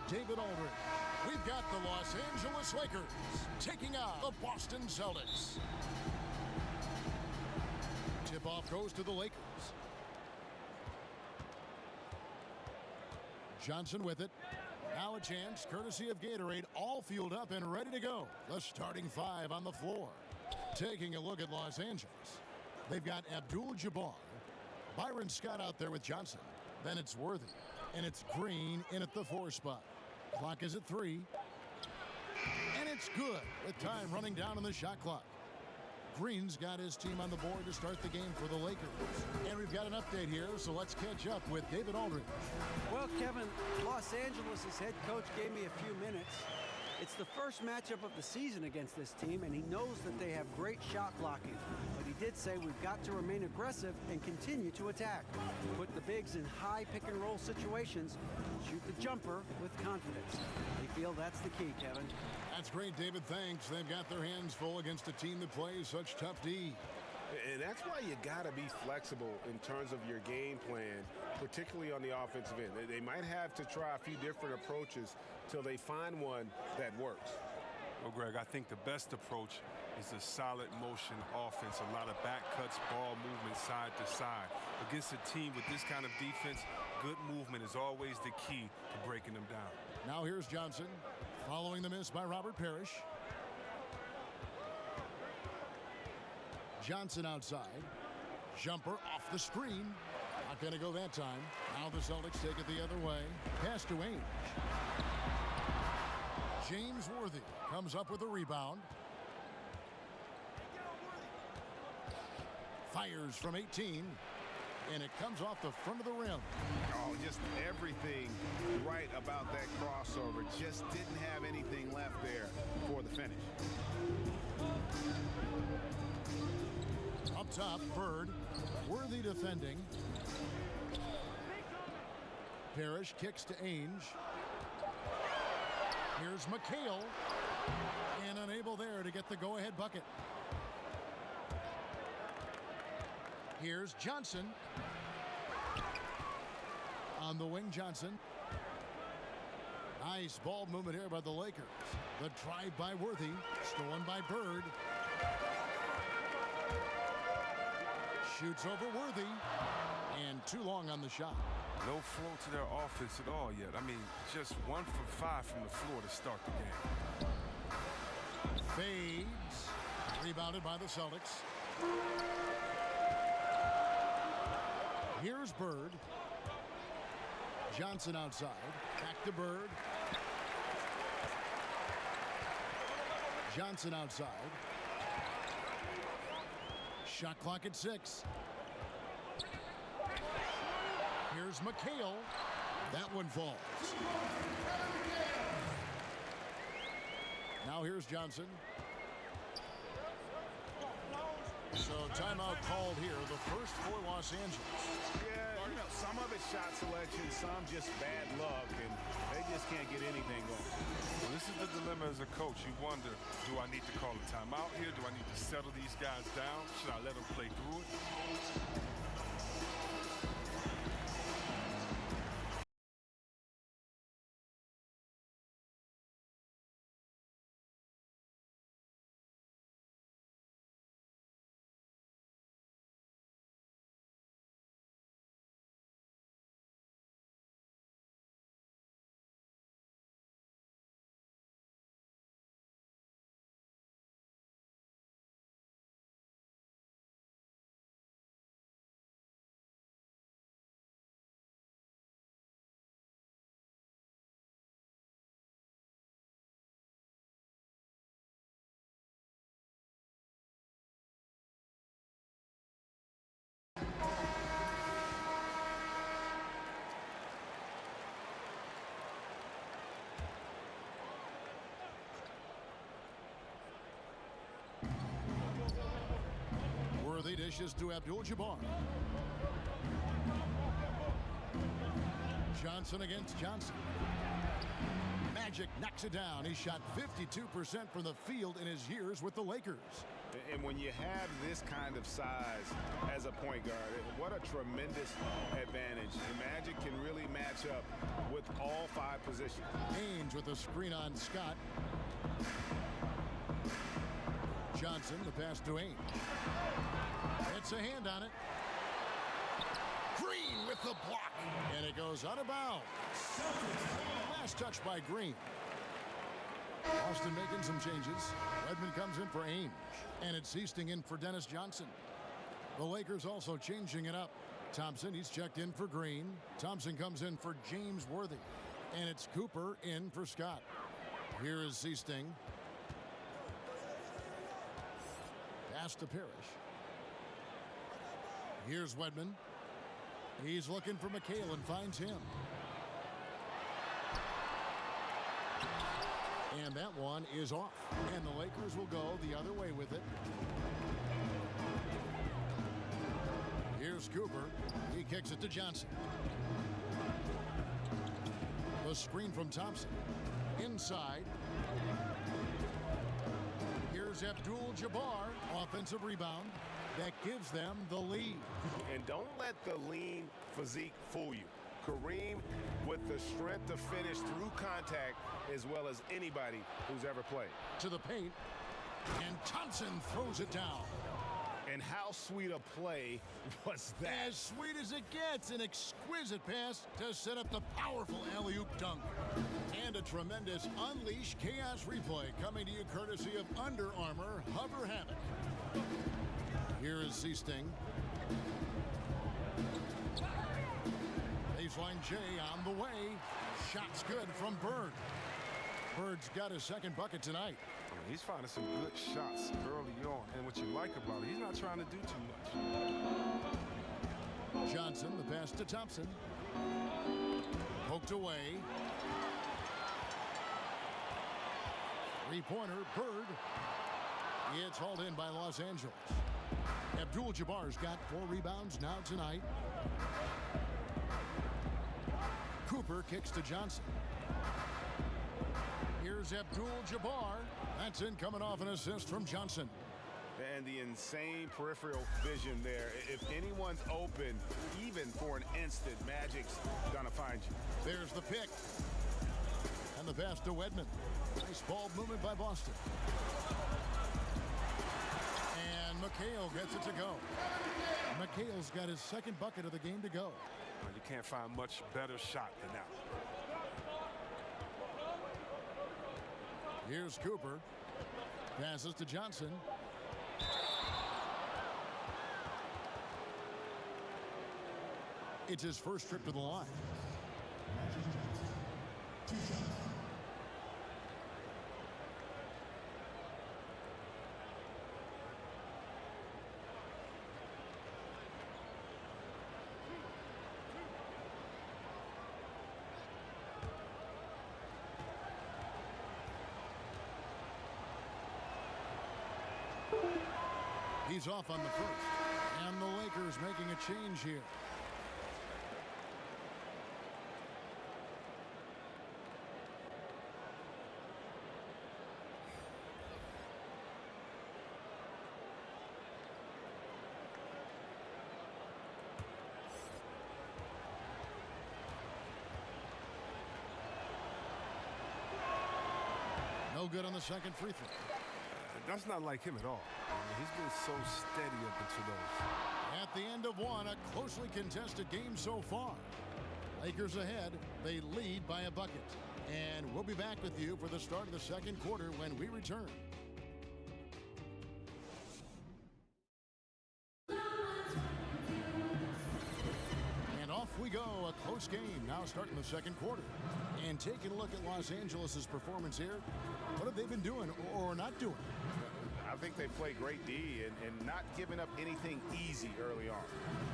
David Aldridge. We've got the Los Angeles Lakers taking on the Boston Celtics. Tip-off goes to the Lakers. Johnson with it. Now a chance, courtesy of Gatorade, all fueled up and ready to go. The starting five on the floor. Taking a look at Los Angeles. They've got Abdul-Jabbar, Byron Scott out there with Johnson. Then it's Worthy, and it's Green in at the 4 spot. Clock is at 3. And it's good with time running down on the shot clock. Green's got his team on the board to start the game for the Lakers. And we've got an update here, so let's catch up with David Aldridge. Well, Kevin, Los Angeles' head coach gave me a few minutes. It's the first matchup of the season against this team, and he knows that they have great shot blocking. But he did say we've got to remain aggressive and continue to attack. Put the bigs in high pick-and-roll situations, shoot the jumper with confidence. They feel that's the key, Kevin. That's great, David. Thanks. They've got their hands full against a team that plays such tough D. And that's why you got to be flexible in terms of your game plan, particularly on the offensive end. They might have to try a few different approaches till they find one that works. Well, Greg, I think the best approach is a solid motion offense, a lot of back cuts, ball movement side to side. Against a team with this kind of defense, good movement is always the key to breaking them down. Now here's Johnson, following the miss by Robert Parrish. Johnson outside. Jumper off the screen. Not going to go that time. Now the Celtics take it the other way. Pass to Ainge. James Worthy comes up with a rebound. Fires from 18. And it comes off the front of the rim. Oh, just everything right about that crossover. Just didn't have anything left there for the finish. Up top, Bird. Worthy defending. Parrish kicks to Ainge. Here's McHale. And unable there to get the go-ahead bucket. Here's Johnson. On the wing, Johnson. Nice ball movement here by the Lakers. The drive by Worthy. Stolen by Bird. Shoots over Worthy. And too long on the shot. No flow to their offense at all yet. I mean, just 1 for 5 from the floor to start the game. Fades. Rebounded by the Celtics. Here's Bird. Johnson outside. Back to Bird. Johnson outside. Shot clock at 6. Here's McHale. That one falls. Now here's Johnson. So timeout called here, the first for Los Angeles. Yeah, you know, some of it's shot selection, some just bad luck, and they just can't get anything going. Well, this is the dilemma as a coach. You wonder, do I need to call a timeout here? Do I need to settle these guys down? Should I let them play through it? Worthy dishes to Abdul-Jabbar. Johnson against Johnson. Magic knocks it down. He shot 52% from the field in his years with the Lakers. And when you have this kind of size as a point guard, what a tremendous advantage. And Magic can really match up with all 5 positions. Ainge with a screen on Scott. Johnson, the pass to Ainge. It's a hand on it. Green with the block. And it goes out of bounds. Last touch by Green. Boston making some changes. Redmond comes in for Ainge. And it's Easting in for Dennis Johnson. The Lakers also changing it up. Thompson, he's checked in for Green. Thompson comes in for James Worthy. And it's Cooper in for Scott. Here is Easting. Pass to Parrish. Here's Wedman. He's looking for McHale and finds him. And that one is off. And the Lakers will go the other way with it. Here's Cooper. He kicks it to Johnson. The screen from Thompson. Inside. Here's Abdul-Jabbar. Offensive rebound. That gives them the lead. And don't let the lean physique fool you. Kareem with the strength to finish through contact as well as anybody who's ever played. To the paint. And Thompson throws it down. And how sweet a play was that? As sweet as it gets. An exquisite pass to set up the powerful alley-oop dunk. And a tremendous Unleash Chaos replay coming to you courtesy of Under Armour Hover Havoc. Here is Easting. Baseline J on the way. Shot's good from Bird. Bird's got his second bucket tonight. He's finding some good shots early on. And what you like about it, he's not trying to do too much. Johnson, the pass to Thompson. Poked away. Three-pointer, Bird. It's hauled in by Los Angeles. Abdul-Jabbar's got 4 rebounds now tonight. Cooper kicks to Johnson. Here's Abdul-Jabbar. That's in, coming off an assist from Johnson. And the insane peripheral vision there. If anyone's open, even for an instant, Magic's gonna find you. There's the pick. And the pass to Wedman. Nice ball movement by Boston. And McHale gets it to go. McHale's got his second bucket of the game to go. Well, you can't find much better shot than that. Here's Cooper. Passes to Johnson. It's his first trip to the line. He's off on the first. And the Lakers making a change here. No good on the second free throw. That's not like him at all. I mean, he's been so steady up until those. At the end of one, a closely contested game so far. Lakers ahead. They lead by a bucket. And we'll be back with you for the start of the second quarter when we return. And off we go. A close game now starting the second quarter. And taking a look at Los Angeles' performance here. What have they been doing or not doing? I think they play great D and not giving up anything easy early on.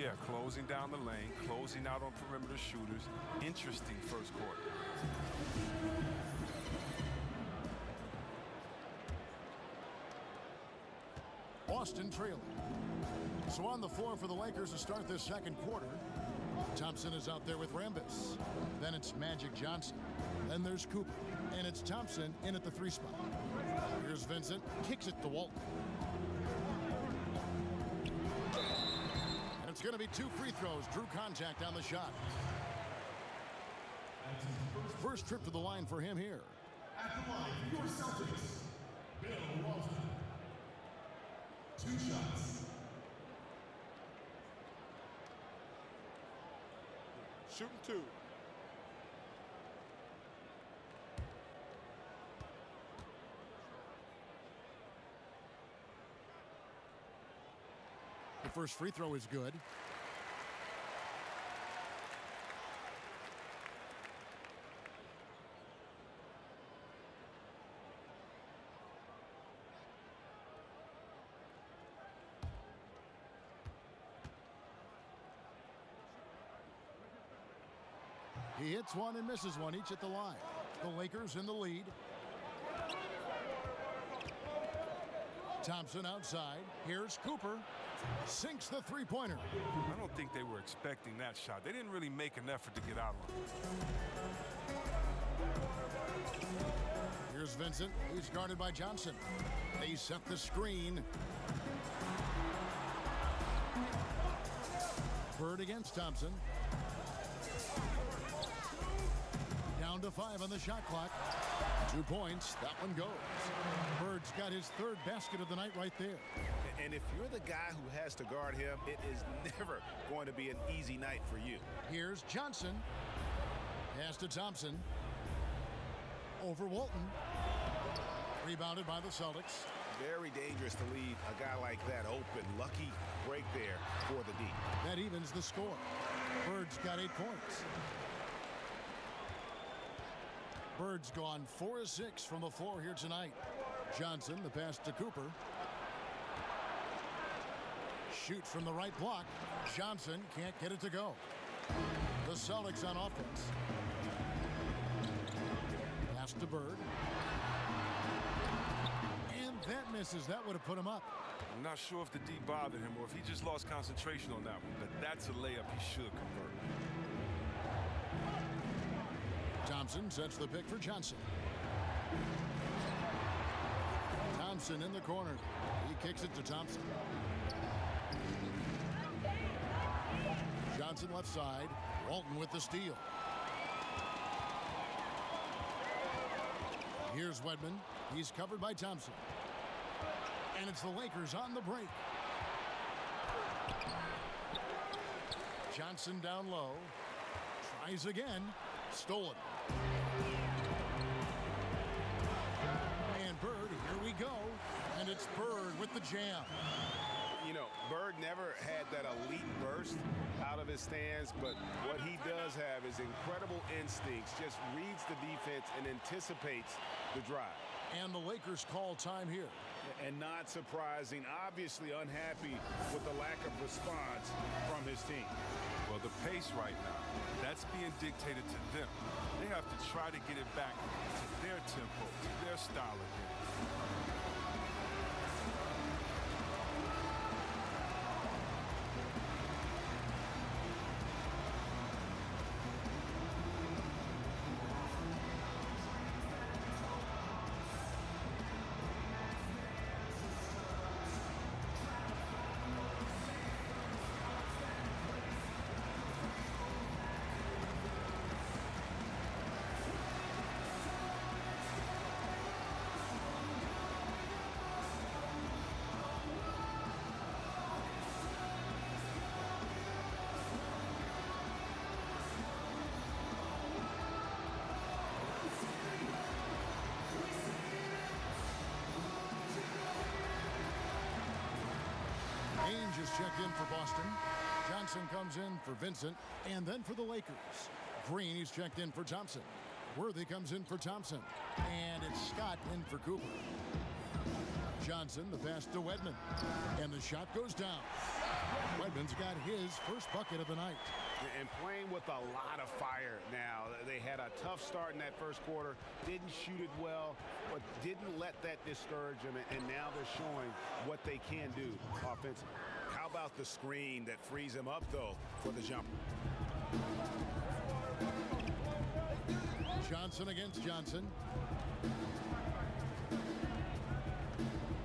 Yeah, closing down the lane, closing out on perimeter shooters. Interesting first quarter. Boston trailing. So on the floor for the Lakers to start this second quarter. Thompson is out there with Rambis. Then it's Magic Johnson. Then there's Cooper. And it's Thompson in at the 3 spot. Here's Vincent. Kicks it to Walton. going to be 2 free throws. Drew contact on the shot. First trip to the line for him here. At the line for your Celtics, Bill Walton. 2 shots. Shooting 2. The first free throw is good. He hits one and misses one, each at the line. The Lakers in the lead. Thompson outside. Here's Cooper. Sinks the three-pointer. I don't think they were expecting that shot. They didn't really make an effort to get out on it. Here's Vincent. He's guarded by Johnson. They set the screen. Bird against Thompson. Down to 5 on the shot clock. 2 points. That one goes. Bird's got his 3rd basket of the night right there. And if you're the guy who has to guard him, it is never going to be an easy night for you. Here's Johnson. Pass to Thompson. Over Walton. Rebounded by the Celtics. Very dangerous to leave a guy like that open. Lucky break there for the D. That evens the score. Bird's got 8 points. Bird's gone 4 of 6 from the floor here tonight. Johnson, the pass to Cooper. Shoots from the right block. Johnson can't get it to go. The Celtics on offense. Pass to Bird. And that misses. That would have put him up. I'm not sure if the D bothered him or if he just lost concentration on that one, but that's a layup he should convert. Thompson sets the pick for Johnson. Thompson in the corner. He kicks it to Thompson. Johnson left side. Walton with the steal. Here's Wedman. He's covered by Thompson. And it's the Lakers on the break. Johnson down low. Tries again. Stolen. And Bird, here we go. And it's Bird with the jam. You know, Bird never had that elite burst out of his stance, but what he does have is incredible instincts, just reads the defense and anticipates the drive. And the Lakers call time here. And not surprising, obviously unhappy with the lack of response from his team. Well, the pace right now, that's being dictated to them. They have to try to get it back to their tempo, to their style again. Ainge is checked in for Boston. Johnson comes in for Vincent, and then for the Lakers. Green is checked in for Thompson. Worthy comes in for Thompson. And it's Scott in for Cooper. Johnson, the pass to Wedman. And the shot goes down. Wedman's got his first bucket of the night. And playing with a lot of fire now. They had a tough start in that first quarter. Didn't shoot it well, but didn't let that discourage them. And now they're showing what they can do offensively. How about the screen that frees him up, though, for the jumper? Johnson against Johnson.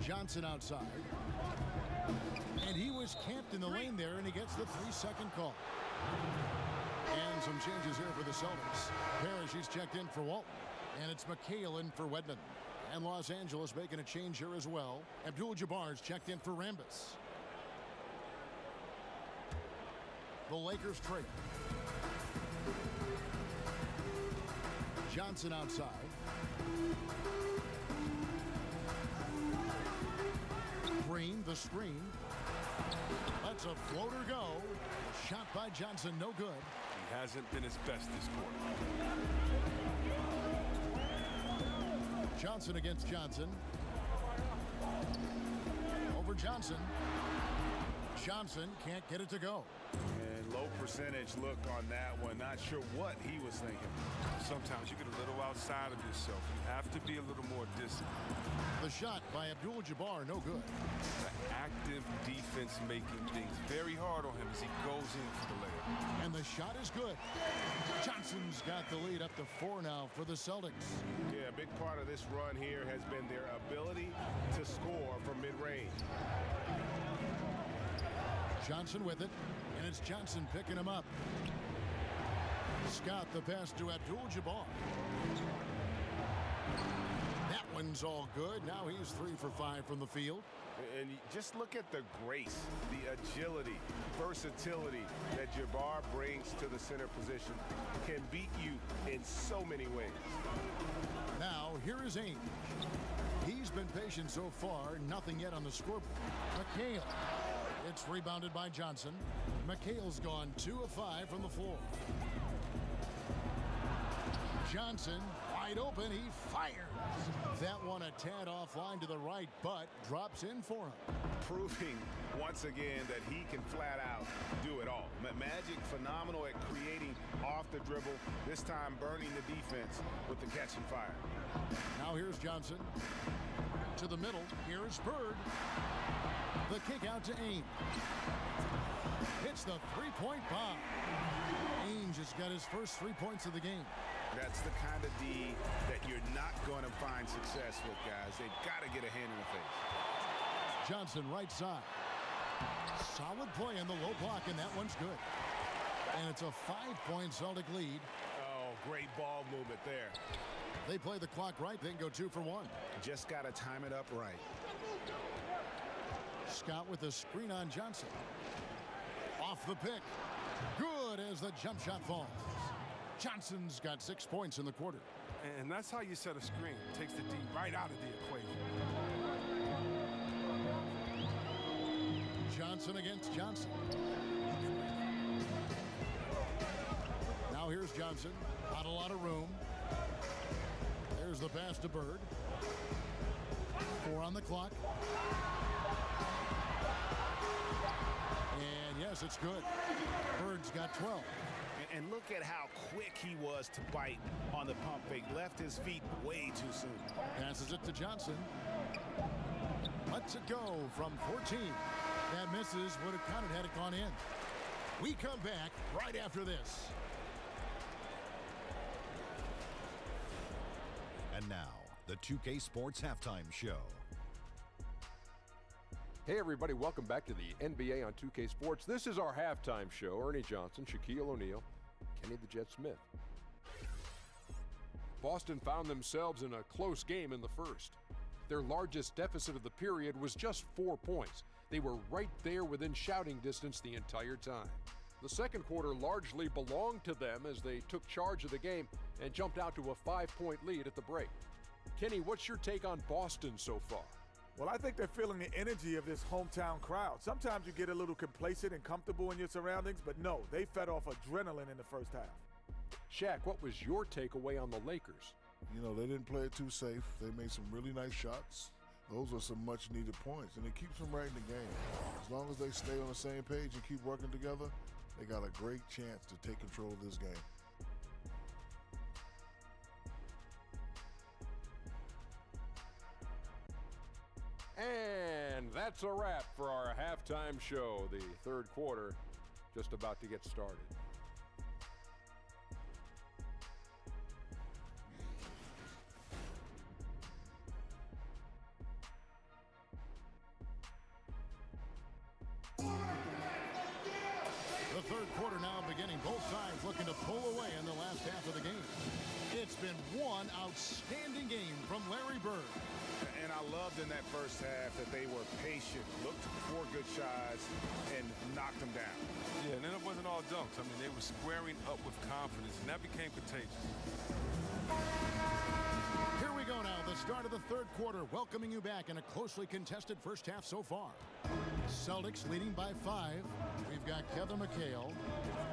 Johnson outside. And he was camped in the lane there, and he gets the 3-second call. And some changes here for the Celtics. Parrish, he's checked in for Walton. And it's McHale in for Wedman. And Los Angeles making a change here as well. Abdul-Jabbar's checked in for Rambis. The Lakers trail. Johnson outside. Green, the screen. Lets a floater go. Shot by Johnson, no good. He hasn't been his best this quarter. Johnson against Johnson. Over Johnson. Johnson can't get it to go. And low percentage look on that one. Not sure what he was thinking. Sometimes you get a little outside of yourself. You have to be a little more disciplined. The shot by Abdul-Jabbar, no good. The active defense making things very hard on him as he goes in for the layup. And the shot is good. Johnson's got the lead up to 4 now for the Celtics. Yeah, a big part of this run here has been their ability to score from mid-range. Johnson with it, and it's Johnson picking him up. Scott the pass to Abdul-Jabbar. That one's all good. Now he's 3 for 5 from the field. And just look at the grace, the agility, versatility that Jabbar brings to the center position. Can beat you in so many ways. Now here is Ainge. He's been patient so far. Nothing yet on the scoreboard. McHale. It's rebounded by Johnson. McHale's gone 2 of 5 from the floor. Johnson wide open. He fires. That one a tad offline to the right, but drops in for him. Proving once again that he can flat out do it all. Magic phenomenal at creating off the dribble. This time burning the defense with the catch and fire. Now here's Johnson. To the middle. Here's Bird. The kick out to Ainge. Hits the three-point bomb. Ainge has got his first 3 points of the game. That's the kind of D that you're not going to find success with, guys. They've got to get a hand in the face. Johnson right side. Solid play in the low block, and that one's good. And it's a 5-point Celtic lead. Oh, great ball movement there. They play the clock right, then go 2 for 1. Just got to time it up right. Scott with the screen on Johnson. Off the pick. Good as the jump shot falls. Johnson's got 6 points in the quarter. And that's how you set a screen. Takes the D right out of the equation. Johnson against Johnson. Now here's Johnson. Not a lot of room. There's the pass to Bird. 4 on the clock. And yes, it's good. Bird's got 12. And look at how quick he was to bite on the pump fake. Left his feet way too soon. Passes it to Johnson. Lets it go from 14. That misses. Would have counted had it gone in. We come back right after this. And now, the 2K Sports Halftime Show. Hey everybody, welcome back to the NBA on 2K Sports. This is our halftime show. Ernie Johnson, Shaquille O'Neal, Kenny the Jet Smith. Boston found themselves in a close game in the first. Their largest deficit of the period was just 4 points. They were right there within shouting distance the entire time. The second quarter largely belonged to them as they took charge of the game and jumped out to a 5-point lead at the break. Kenny, what's your take on Boston so far? Well, I think they're feeling the energy of this hometown crowd. Sometimes you get a little complacent and comfortable in your surroundings, but no, they fed off adrenaline in the first half. Shaq, what was your takeaway on the Lakers? You know, they didn't play it too safe. They made some really nice shots. Those are some much-needed points, and it keeps them right in the game. As long as they stay on the same page and keep working together, they got a great chance to take control of this game. And that's a wrap for our halftime show. The third quarter just about to get started. quarter now beginning. Both sides looking to pull away in the last half of the game. It's been one outstanding game from Larry Bird. And I loved in that first half that they were patient, looked for good shots, and knocked them down. Yeah, and then it wasn't all dunks. I mean, they were squaring up with confidence, and that became contagious. Here we go now, the start of the third quarter, welcoming you back in a closely contested first half so far. Celtics leading by 5. We've got Kevin McHale.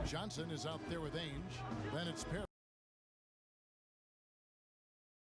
Johnson is out there with Ainge. Then it's Perry.